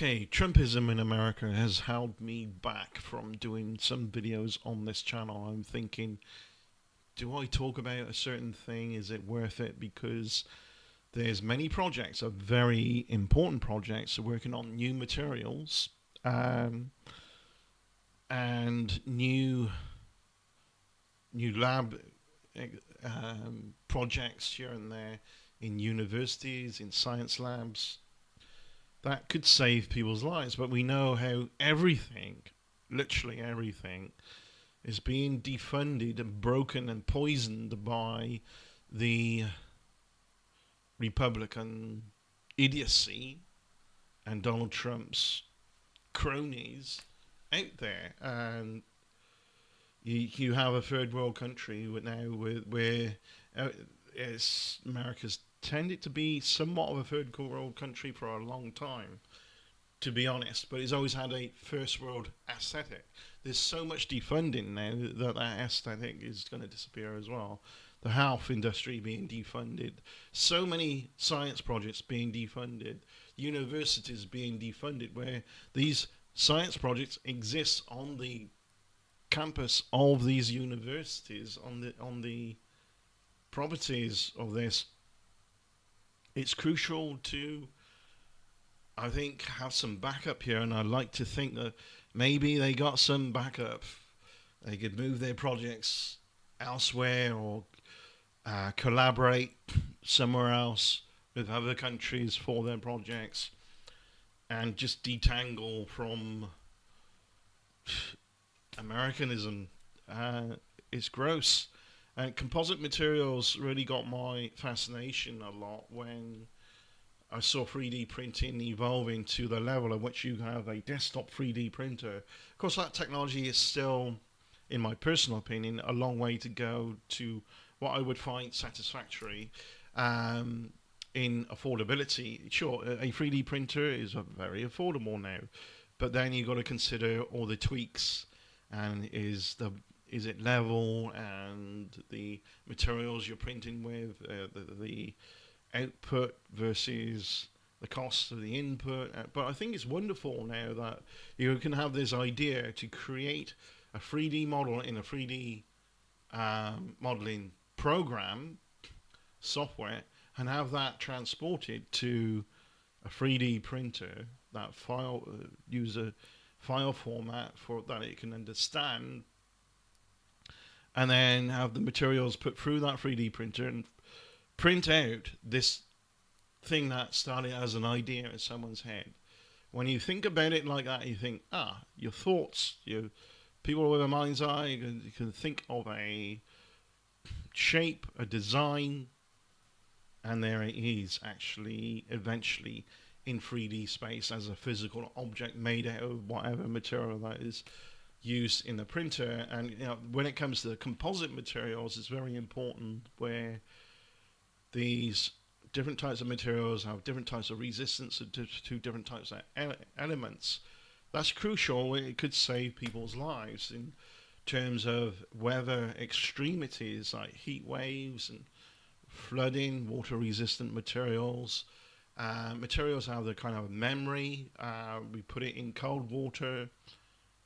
Okay, Trumpism in America has held me back from doing some videos on this channel. I'm thinking, do I talk about a certain thing? Is it worth it? Because there's many projects, are very important projects, working on new materials um, and new lab projects here and there in universities, in science labs that could save people's lives. But we know how everything, literally everything, is being defunded and broken and poisoned by the Republican idiocy and Donald Trump's cronies out there. And you have a third world country now where America's tended to be somewhat of a third world country for a long time, to be honest, but it's always had a first world aesthetic. There's so much defunding now that that aesthetic is going to disappear as well. The health industry being defunded, so many science projects being defunded, universities being defunded, where these science projects exist on the campus of these universities, on the properties of this. It's crucial to, I think, have some backup here, and I'd like to think that maybe they got some backup. They could move their projects elsewhere or collaborate somewhere else with other countries for their projects and just detangle from Americanism. It's gross. And composite materials really got my fascination a lot when I saw 3D printing evolving to the level at which you have a desktop 3D printer. Of course, that technology is still, in my personal opinion, a long way to go to what I would find satisfactory in affordability. Sure, a 3D printer is very affordable now, but then you've got to consider all the tweaks and is it level, and the materials you're printing with, the output versus the cost of the input. But I think it's wonderful now that you can have this idea to create a 3D model in a 3D modeling program software and have that transported to a 3D printer that use a file format for that it can understand, and then have the materials put through that 3D printer and print out this thing that started as an idea in someone's head. When you think about it like that, you think, your thoughts, people with a mind's eye, you can think of a shape, a design, and there it is actually eventually in 3D space as a physical object made out of whatever material that is used in the printer. And when it comes to the composite materials, it's very important where these different types of materials have different types of resistance to different types of elements. That's crucial. It could save people's lives in terms of weather extremities like heat waves and flooding, water resistant materials. Materials have the kind of memory. We put it in cold water.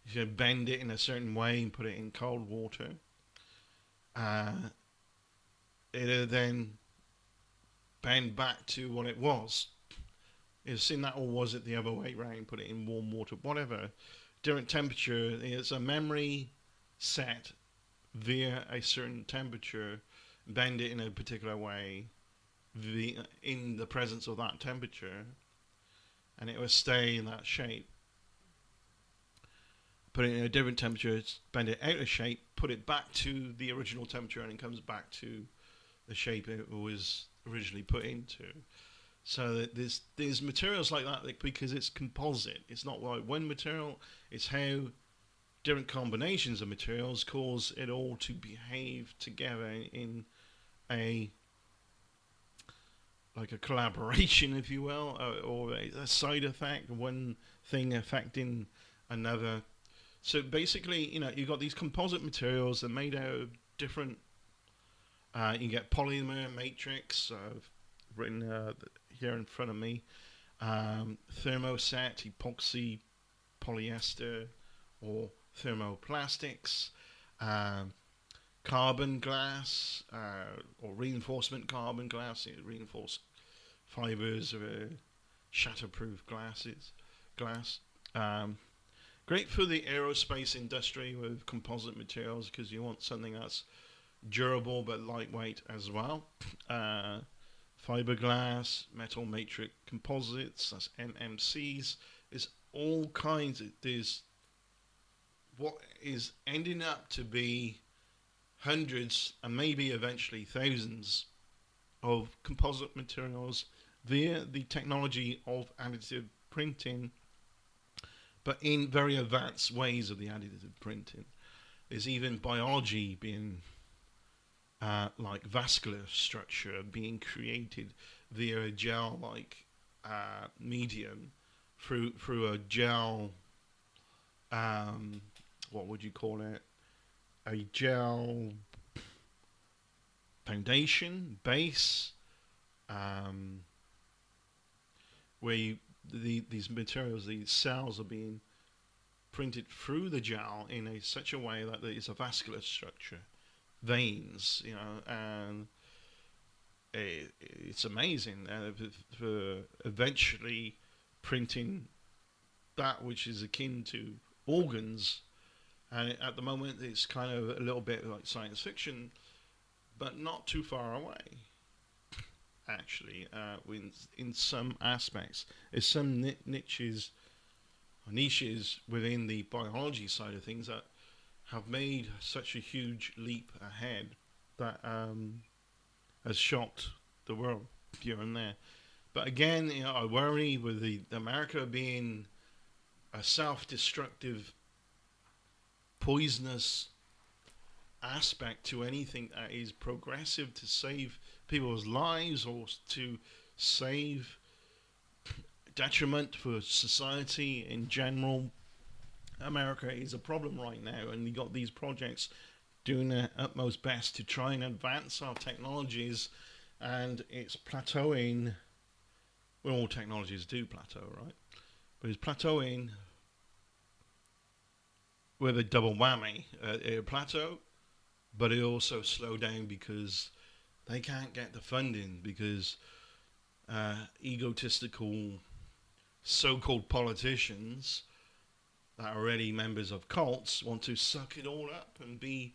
You can bend it in a certain way and put it in cold water. It'll then bend back to what it was. You've seen that, or was it the other way around? Put it in warm water, whatever. Different temperature. It's a memory set via a certain temperature. Bend it in a particular way in the presence of that temperature, and it will stay in that shape. Put it in a different temperature, bend it out of shape, put it back to the original temperature, and it comes back to the shape it was originally put into. So that there's materials like that because it's composite. It's not like one material. It's how different combinations of materials cause it all to behave together in a collaboration, if you will, or a side effect, one thing affecting another. So basically, you've got these composite materials that are made out of different. You get polymer matrix. I've written here in front of me. thermoset, epoxy, polyester, or thermoplastics, um, carbon glass, or reinforcement carbon glass, reinforced fibers of shatterproof glass. Um, Great for the aerospace industry with composite materials because you want something that's durable but lightweight as well. Uh, Fiberglass, metal matrix composites, that's MMCs. There's all kinds of, there's what is ending up to be hundreds and maybe eventually thousands of composite materials via the technology of additive printing, but in very advanced ways of the additive printing. There's even biology being like vascular structure being created via a gel-like medium through a gel. What would you call it? A gel foundation base, um, where these materials, these cells, are being printed through the gel in such a way that there is a vascular structure, veins, and it's amazing for eventually printing that which is akin to organs. And at the moment, it's kind of a little bit like science fiction, but not too far away. Actually, in some aspects, there's some niches within the biology side of things that have made such a huge leap ahead that has shocked the world here and there. But again, I worry with the America being a self-destructive, poisonous aspect to anything that is progressive to save people's lives or to save detriment for society in general. America is a problem right now, and we got these projects doing their utmost best to try and advance our technologies, and it's plateauing. Well, all technologies do plateau, right? But it's plateauing with a double whammy. It plateau, but it also slow down because they can't get the funding because egotistical so-called politicians that are already members of cults want to suck it all up and be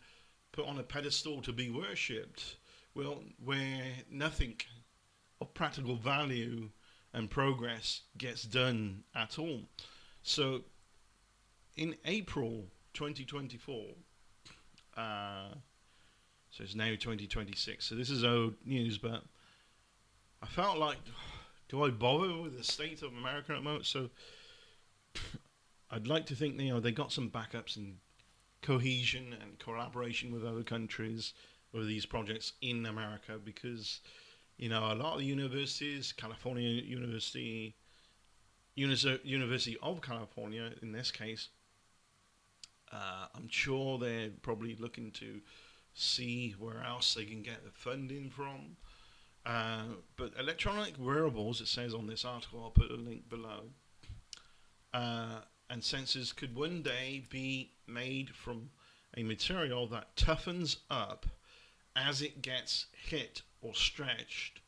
put on a pedestal to be worshipped. Well, where nothing of practical value and progress gets done at all. So in April 2024, so it's now 2026, so this is old news, but I felt like, do I bother with the state of America at the moment? So I'd like to think they got some backups and cohesion and collaboration with other countries with these projects in America, because a lot of the universities, California University of California in this case, I'm sure they're probably looking to see where else they can get the funding from. But electronic wearables, it says on this article, I'll put a link below, and sensors could one day be made from a material that toughens up as it gets hit or stretched.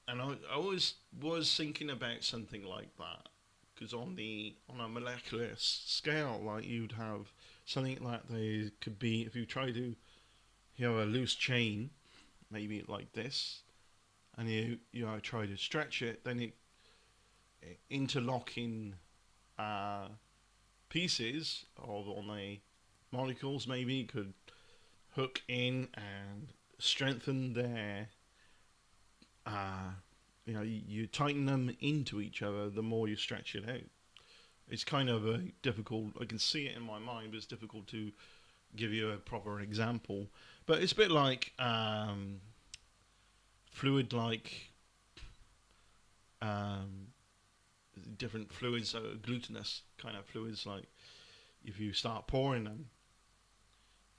And I always was thinking about something like that, because on a molecular scale, like you'd have something like they could be, if you try to, have a loose chain, maybe like this, and you try to stretch it, then it interlocking pieces on the molecules maybe could hook in and strengthen their you tighten them into each other the more you stretch it out. It's kind of a difficult, I can see it in my mind, but it's difficult to give you a proper example. But it's a bit like fluid, like different fluids, so glutinous kind of fluids, like if you start pouring them,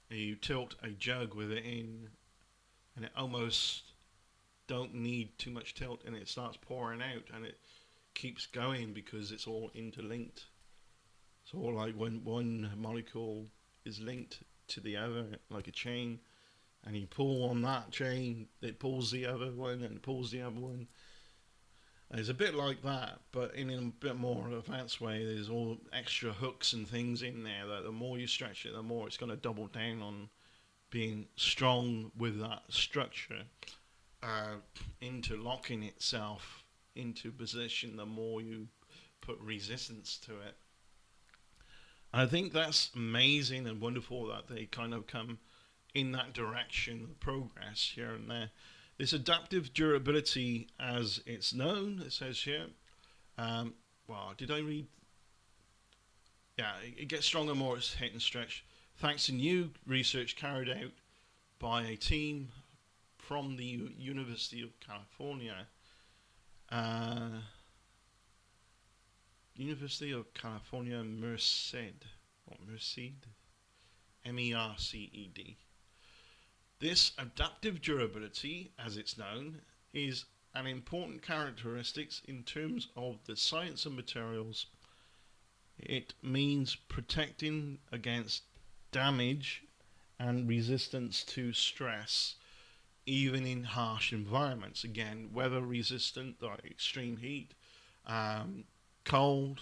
and you tilt a jug with it in, and it almost don't need too much tilt, and it starts pouring out, and keeps going because it's all interlinked. So like when one molecule is linked to the other like a chain, and you pull on that chain, it pulls the other one and pulls the other one. And it's a bit like that, but in a bit more advanced way. There's all extra hooks and things in there that the more you stretch it, the more it's going to double down on being strong with that structure, uh, interlocking itself into position. The more you put resistance to it, and I think that's amazing and wonderful that they kind of come in that direction of progress here and there. This adaptive durability, as it's known, it says here. Well, did I read? Yeah, it gets stronger more as hit and stretch, thanks to new research carried out by a team from the University of California. University of California, Merced, or Merced, MERCED. This adaptive durability, as it's known, is an important characteristic in terms of the science of materials. It means protecting against damage and resistance to stress, even in harsh environments. Again, weather resistant, like extreme heat, cold,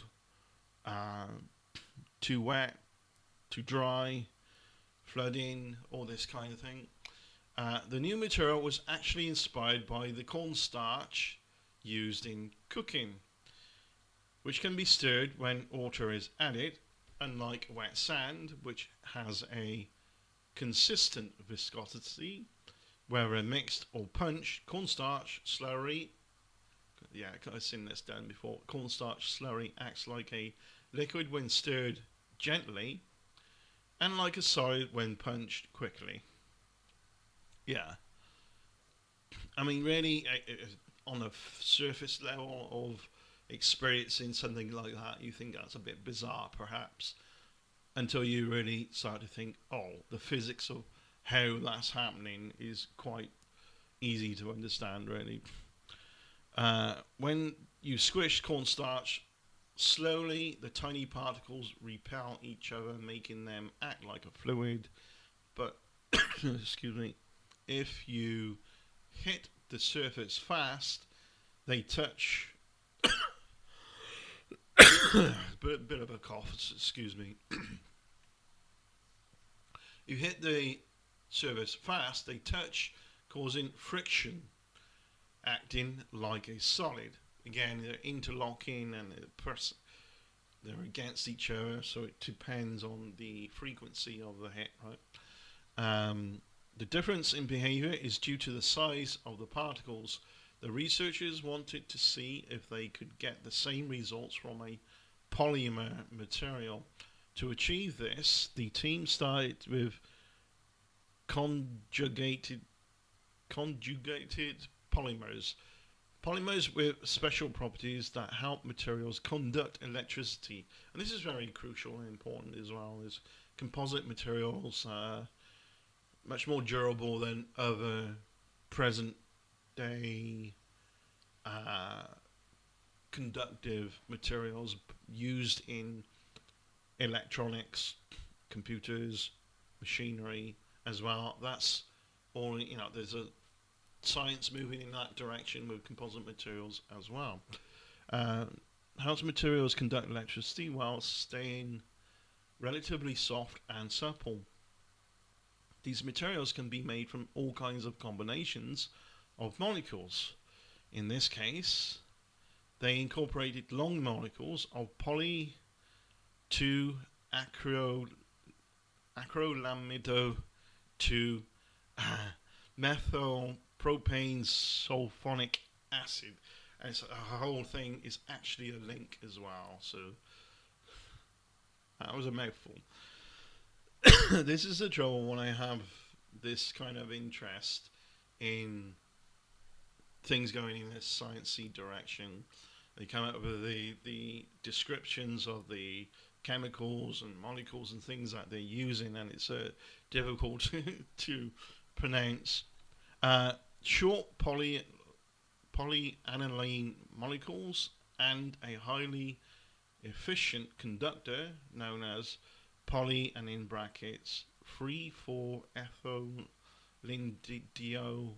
too wet, too dry, flooding, all this kind of thing. The new material was actually inspired by the cornstarch used in cooking, which can be stirred when water is added, unlike wet sand, which has a consistent viscosity, whether mixed or punched. Cornstarch slurry, yeah, I've seen this done before. Cornstarch slurry acts like a liquid when stirred gently, and like a solid when punched quickly. Yeah. I mean, really, on a surface level of experiencing something like that, you think that's a bit bizarre, perhaps, until you really start to think, oh, the physics of how that's happening is quite easy to understand, really. When you squish cornstarch, slowly the tiny particles repel each other, making them act like a fluid. But, excuse me, if you hit the surface fast, they touch. bit of a cough, excuse me. You hit the surface fast, they touch, causing friction, acting like a solid. Again, they're interlocking and they're against each other, so it depends on the frequency of the hit, right? The difference in behavior is due to the size of the particles. The researchers wanted to see if they could get the same results from a polymer material. To achieve this, the team started with conjugated polymers. Polymers with special properties that help materials conduct electricity. And this is very crucial and important as well. As composite materials much more durable than other present day conductive materials used in electronics, computers, machinery as well. That's all, there's a science moving in that direction with composite materials as well. How do materials conduct electricity while staying relatively soft and supple? These materials can be made from all kinds of combinations of molecules. In this case, they incorporated long molecules of poly to acrylamido to methyl propane sulfonic acid. And so the whole thing is actually a link as well. So that was a mouthful. This is the trouble when I have this kind of interest in things going in this sciencey direction. They come up with the descriptions of the chemicals and molecules and things that they're using, and it's difficult to pronounce. Short polyaniline molecules and a highly efficient conductor known as poly and in brackets 3,4-ethylenediol.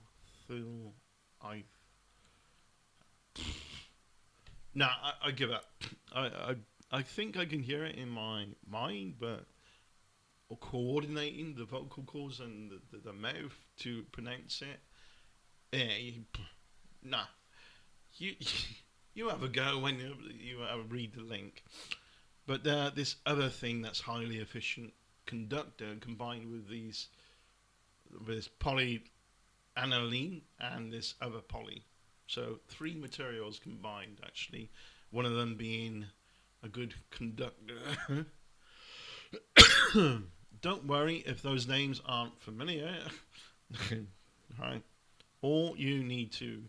Nah, I give up. I think I can hear it in my mind, but coordinating the vocal cords and the mouth to pronounce it, nah. You you have a go when you read the link. But this other thing that's highly efficient conductor combined with this polyaniline and this other poly. So three materials combined actually. One of them being a good conductor. Don't worry if those names aren't familiar. Right. All you need to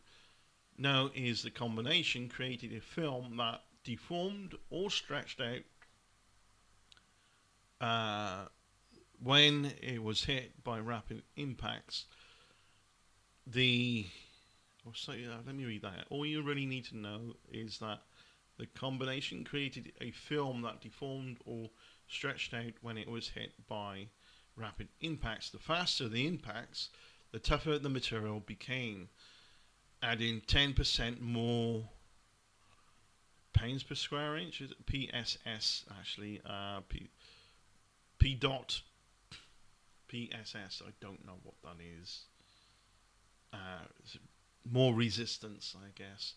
know is the combination created a film that deformed or stretched out when it was hit by rapid impacts. Let me read that. All you really need to know is that the combination created a film that deformed or stretched out when it was hit by rapid impacts. The faster the impacts, the tougher the material became, adding 10% more pounds per square inch. Is it PSS actually? P dot PSS. I don't know what that is. More resistance, I guess.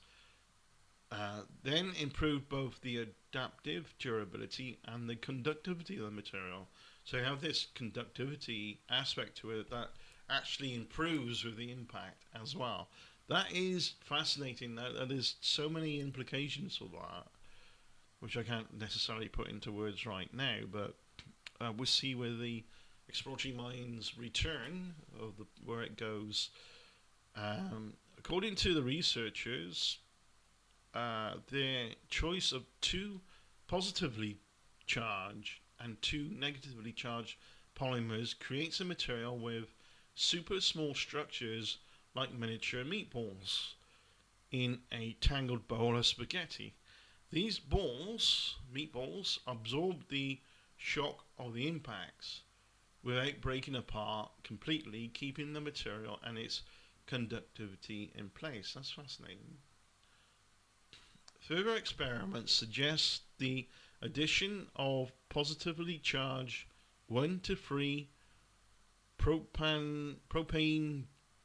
Then improved both the adaptive durability and the conductivity of the material. So you have this conductivity aspect to it that actually improves with the impact as well. That is fascinating. There's so many implications for that, which I can't necessarily put into words right now, but we'll see where the exploratory minds return, where it goes. According to the researchers, their choice of two positively charged and two negatively charged polymers creates a material with super small structures like miniature meatballs in a tangled bowl of spaghetti. These meatballs, absorb the shock of the impacts without breaking apart completely, keeping the material and its conductivity in place. That's fascinating. Further experiments suggest the addition of positively charged 1 to 3 propane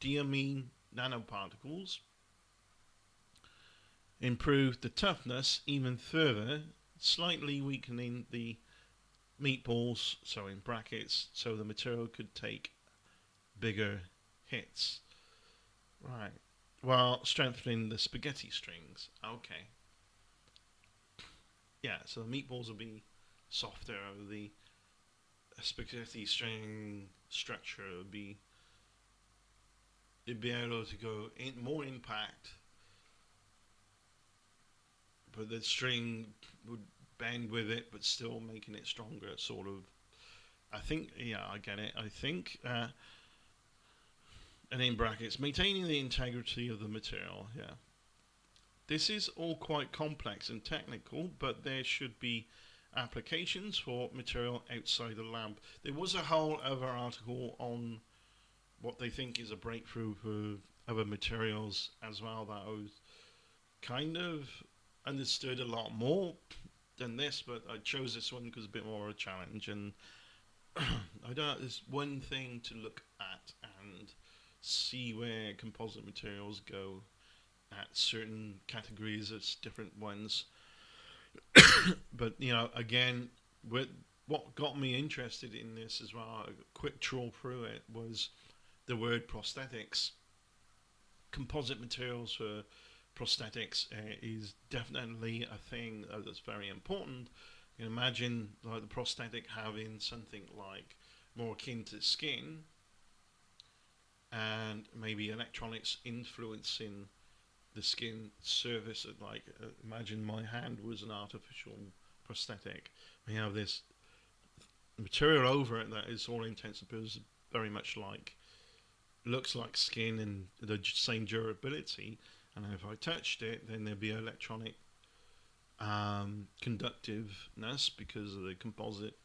diamine nanoparticles improved the toughness even further, slightly weakening the meatballs, so in brackets, so the material could take bigger hits. Right. While strengthening the spaghetti strings. Okay. Yeah, so the meatballs will be softer. The spaghetti string structure would be... It'd be able to go in more impact, but the string would bend with it, but still making it stronger, sort of. I think, yeah, I get it. I think, and in brackets, maintaining the integrity of the material, yeah. This is all quite complex and technical, but there should be applications for material outside the lab. There was a whole other article on what they think is a breakthrough for other materials as well that I was kind of understood a lot more than this, but I chose this one because it's a bit more of a challenge, and I don't know, there's one thing to look at and see where composite materials go at certain categories as different ones. But, you know, again, what got me interested in this as well, a quick trawl through it, was the word prosthetics. Composite materials for prosthetics is definitely a thing that's very important. You can imagine like the prosthetic having something like more akin to skin, and maybe electronics influencing the skin surface. Like imagine my hand was an artificial prosthetic. We have this material over it that is all intents and purposes very much like, looks like skin and the same durability, and if I touched it then there'd be electronic conductiveness because of the composite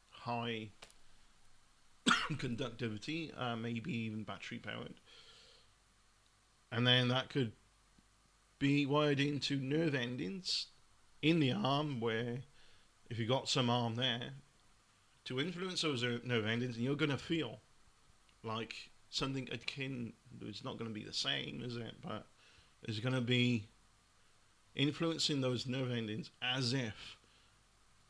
high conductivity, maybe even battery powered. And then that could be wired into nerve endings in the arm, where if you got some arm there, to influence those nerve endings, and you're going to feel like something akin. It's not going to be the same, is it? But it's going to be influencing those nerve endings as if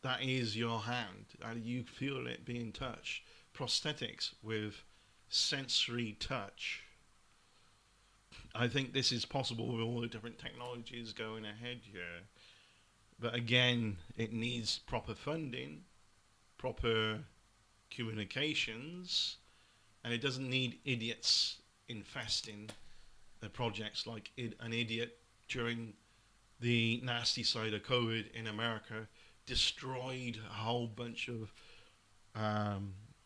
that is your hand and you feel it being touched. Prosthetics with sensory touch. I think this is possible with all the different technologies going ahead here. But again, it needs proper funding, proper communications, and it doesn't need idiots infesting the projects like an idiot during the nasty side of COVID in America destroyed a whole bunch of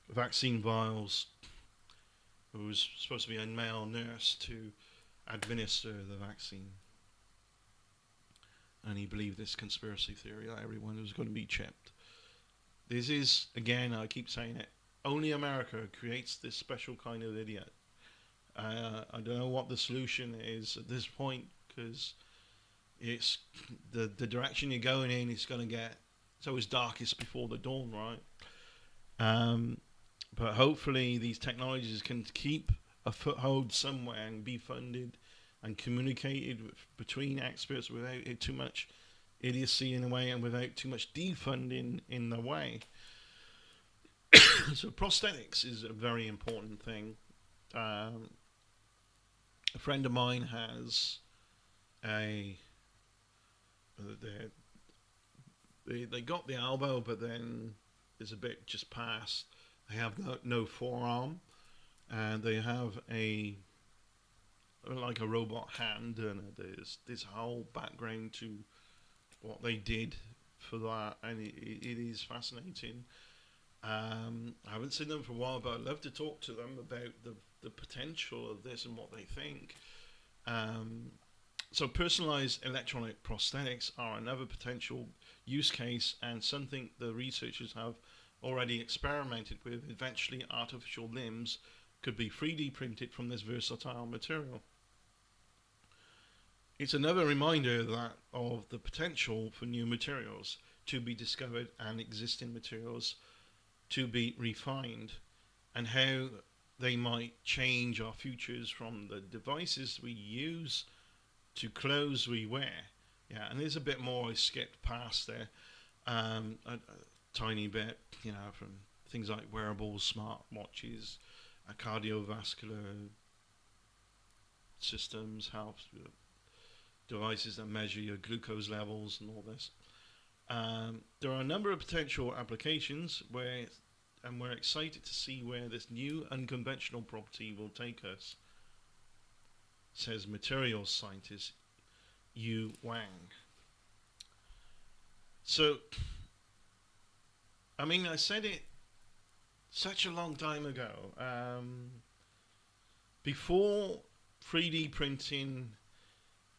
vaccine vials. It was supposed to be a male nurse to administer the vaccine. And he believed this conspiracy theory that everyone was going to be chipped. This is, again, I keep saying it, only America creates this special kind of idiot. I don't know what the solution is at this point, because it's the direction you're going in is going to get, it's always darkest before the dawn, right? But hopefully these technologies can keep a foothold somewhere and be funded and communicated between experts without too much idiocy in the way and without too much defunding in the way. So prosthetics is a very important thing. A friend of mine has they got the elbow, but then it's a bit just past. They have no forearm, and they have like a robot hand, and there's this whole background to what they did for that, and it is fascinating. I haven't seen them for a while, but I'd love to talk to them about the potential of this and what they think. So personalized electronic prosthetics are another potential use case, and something the researchers have already experimented with. Eventually artificial limbs could be 3D printed from this versatile material. It's another reminder that of the potential for new materials to be discovered and existing materials to be refined, and how they might change our futures from the devices we use to clothes we wear. Yeah, and there's a bit more I skipped past there, a tiny bit, from things like wearables, smart watches, cardiovascular systems, health devices that measure your glucose levels and all this. There are a number of potential applications and we're excited to see where this new unconventional property will take us, says materials scientist Yu Wang. So, I said it such a long time ago. Before 3D printing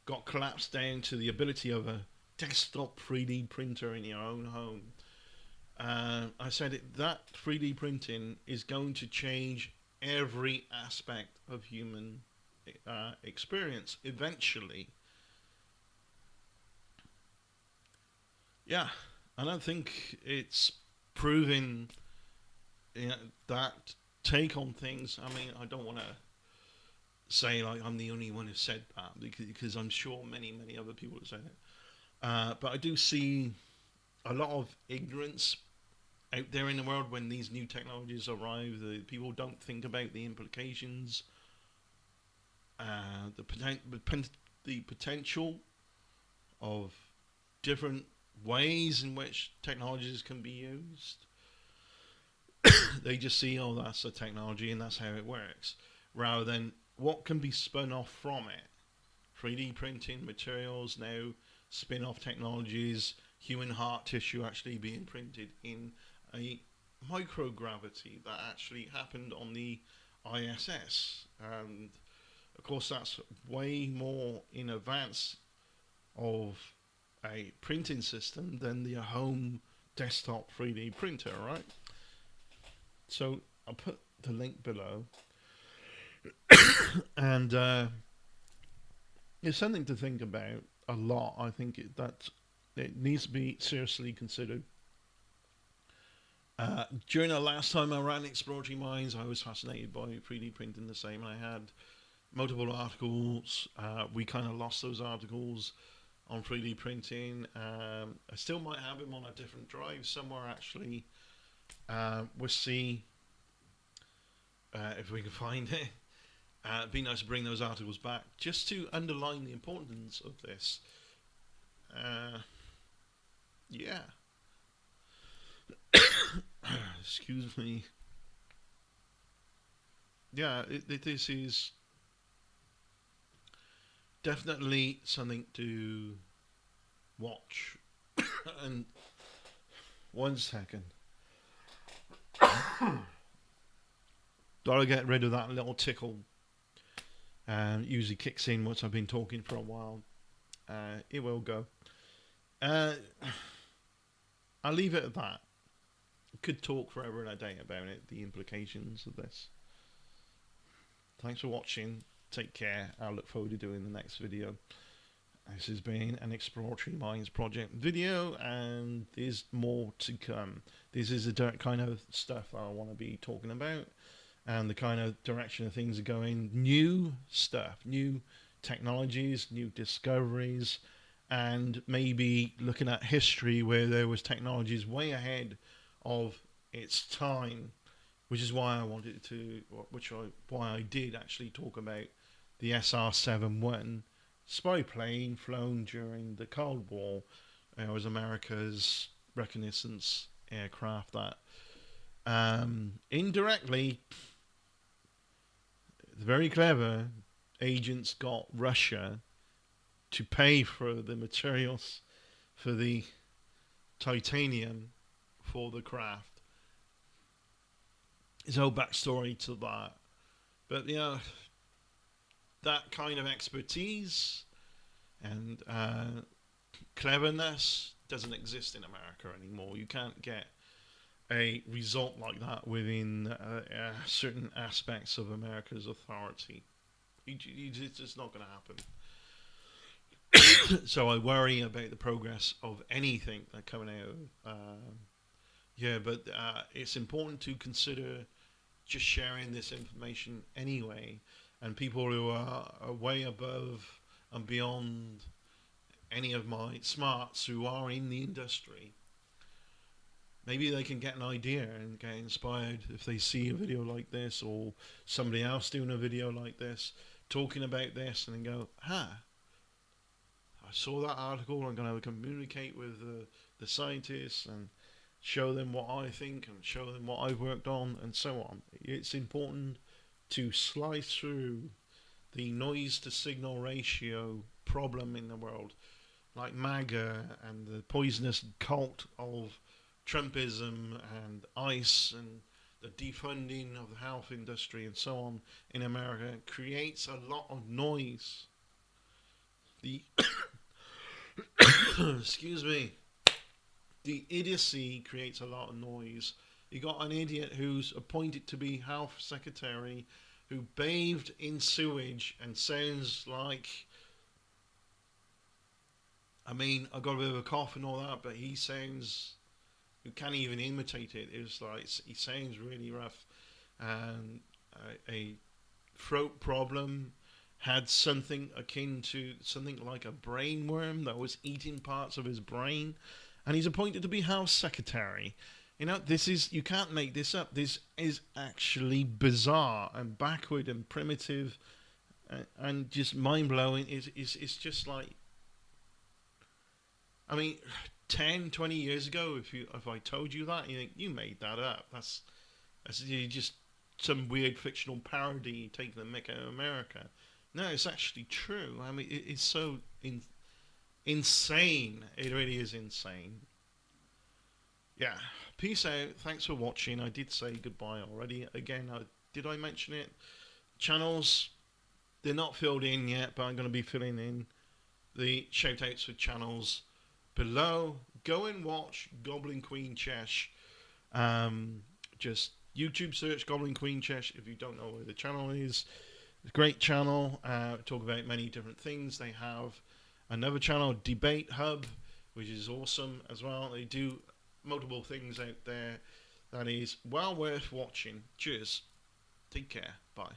got collapsed down to the ability of a desktop 3D printer in your own home, I said that 3D printing is going to change every aspect of human experience eventually. Yeah, I don't think it's proven that take on things. I don't want to say like I'm the only one who said that, because I'm sure many other people have said it. But I do see a lot of ignorance out there in the world when these new technologies arrive. People don't think about the implications, the potential of different ways in which technologies can be used. They just see, oh, that's a technology and that's how it works, rather than what can be spun off from it. 3D printing materials now, spin-off technologies, human heart tissue actually being printed in a microgravity that actually happened on the ISS. And of course that's way more in advance of a printing system than the home desktop 3D printer, right? So I'll put the link below, and it's something to think about a lot. I think that it needs to be seriously considered. During the last time I ran Exploratory Minds, I was fascinated by 3D printing the same. I had multiple articles. We kind of lost those articles on 3D printing. I still might have them on a different drive somewhere, actually. We'll see if we can find it. It'd be nice to bring those articles back just to underline the importance of this. Yeah. Excuse me. Yeah, this is definitely something to watch. And 1 second. Gotta get rid of that little tickle. Usually kicks in once I've been talking for a while. It will go. I'll leave it at that. Could talk forever and a day about it, the implications of this. Thanks for watching. Take care. I'll look forward to doing the next video. This has been an Exploratory Minds project video, and there's more to come. This is the kind of stuff I want to be talking about, and the kind of direction of things are going. New stuff, new technologies, new discoveries, and maybe looking at history where there was technologies way ahead of its time, which is why I wanted to, why I did actually talk about the SR-71 spy plane flown during the Cold War. It was America's reconnaissance aircraft that indirectly, very clever agents got Russia to pay for the materials for the titanium for the craft. There's no backstory to that, but that kind of expertise and cleverness doesn't exist in America anymore. You can't get a result like that within certain aspects of America's authority. It's just not going to happen. So I worry about the progress of anything that coming out. But it's important to consider just sharing this information anyway, and people who are way above and beyond any of my smarts who are in the industry, maybe they can get an idea and get inspired if they see a video like this or somebody else doing a video like this, talking about this, and then go, I saw that article, I'm going to communicate with the scientists and show them what I think and show them what I've worked on and so on. It's important to slice through the noise to signal ratio problem in the world, like MAGA and the poisonous cult of Trumpism and ICE and the defunding of the health industry and so on in America creates a lot of noise. The excuse me. The idiocy creates a lot of noise. You got an idiot who's appointed to be health secretary who bathed in sewage and sounds like, I mean, I got a bit of a cough and all that, but he sounds, you can't even imitate it. It's like, he sounds really rough. And a throat problem, had something akin to something like a brain worm that was eating parts of his brain, and he's appointed to be House Secretary. This is, you can't make this up. This is actually bizarre and backward and primitive and just mind-blowing. It's just like, I mean, 10, 20 years ago, if I told you that, you think, you made that up. That's just some weird fictional parody taking the mick out of America. No, it's actually true. I mean, it's so insane. It really is insane. Yeah. Peace out. Thanks for watching. I did say goodbye already. Again, did I mention it? Channels, they're not filled in yet, but I'm going to be filling in the shout outs for channels below. Go and watch Goblin Queen Chesh. Just YouTube search Goblin Queen Chesh if you don't know where the channel is. It's a great channel. Talk about many different things. They have another channel, Debate Hub, which is awesome as well. They do multiple things out there that is well worth watching. Cheers. Take care. Bye.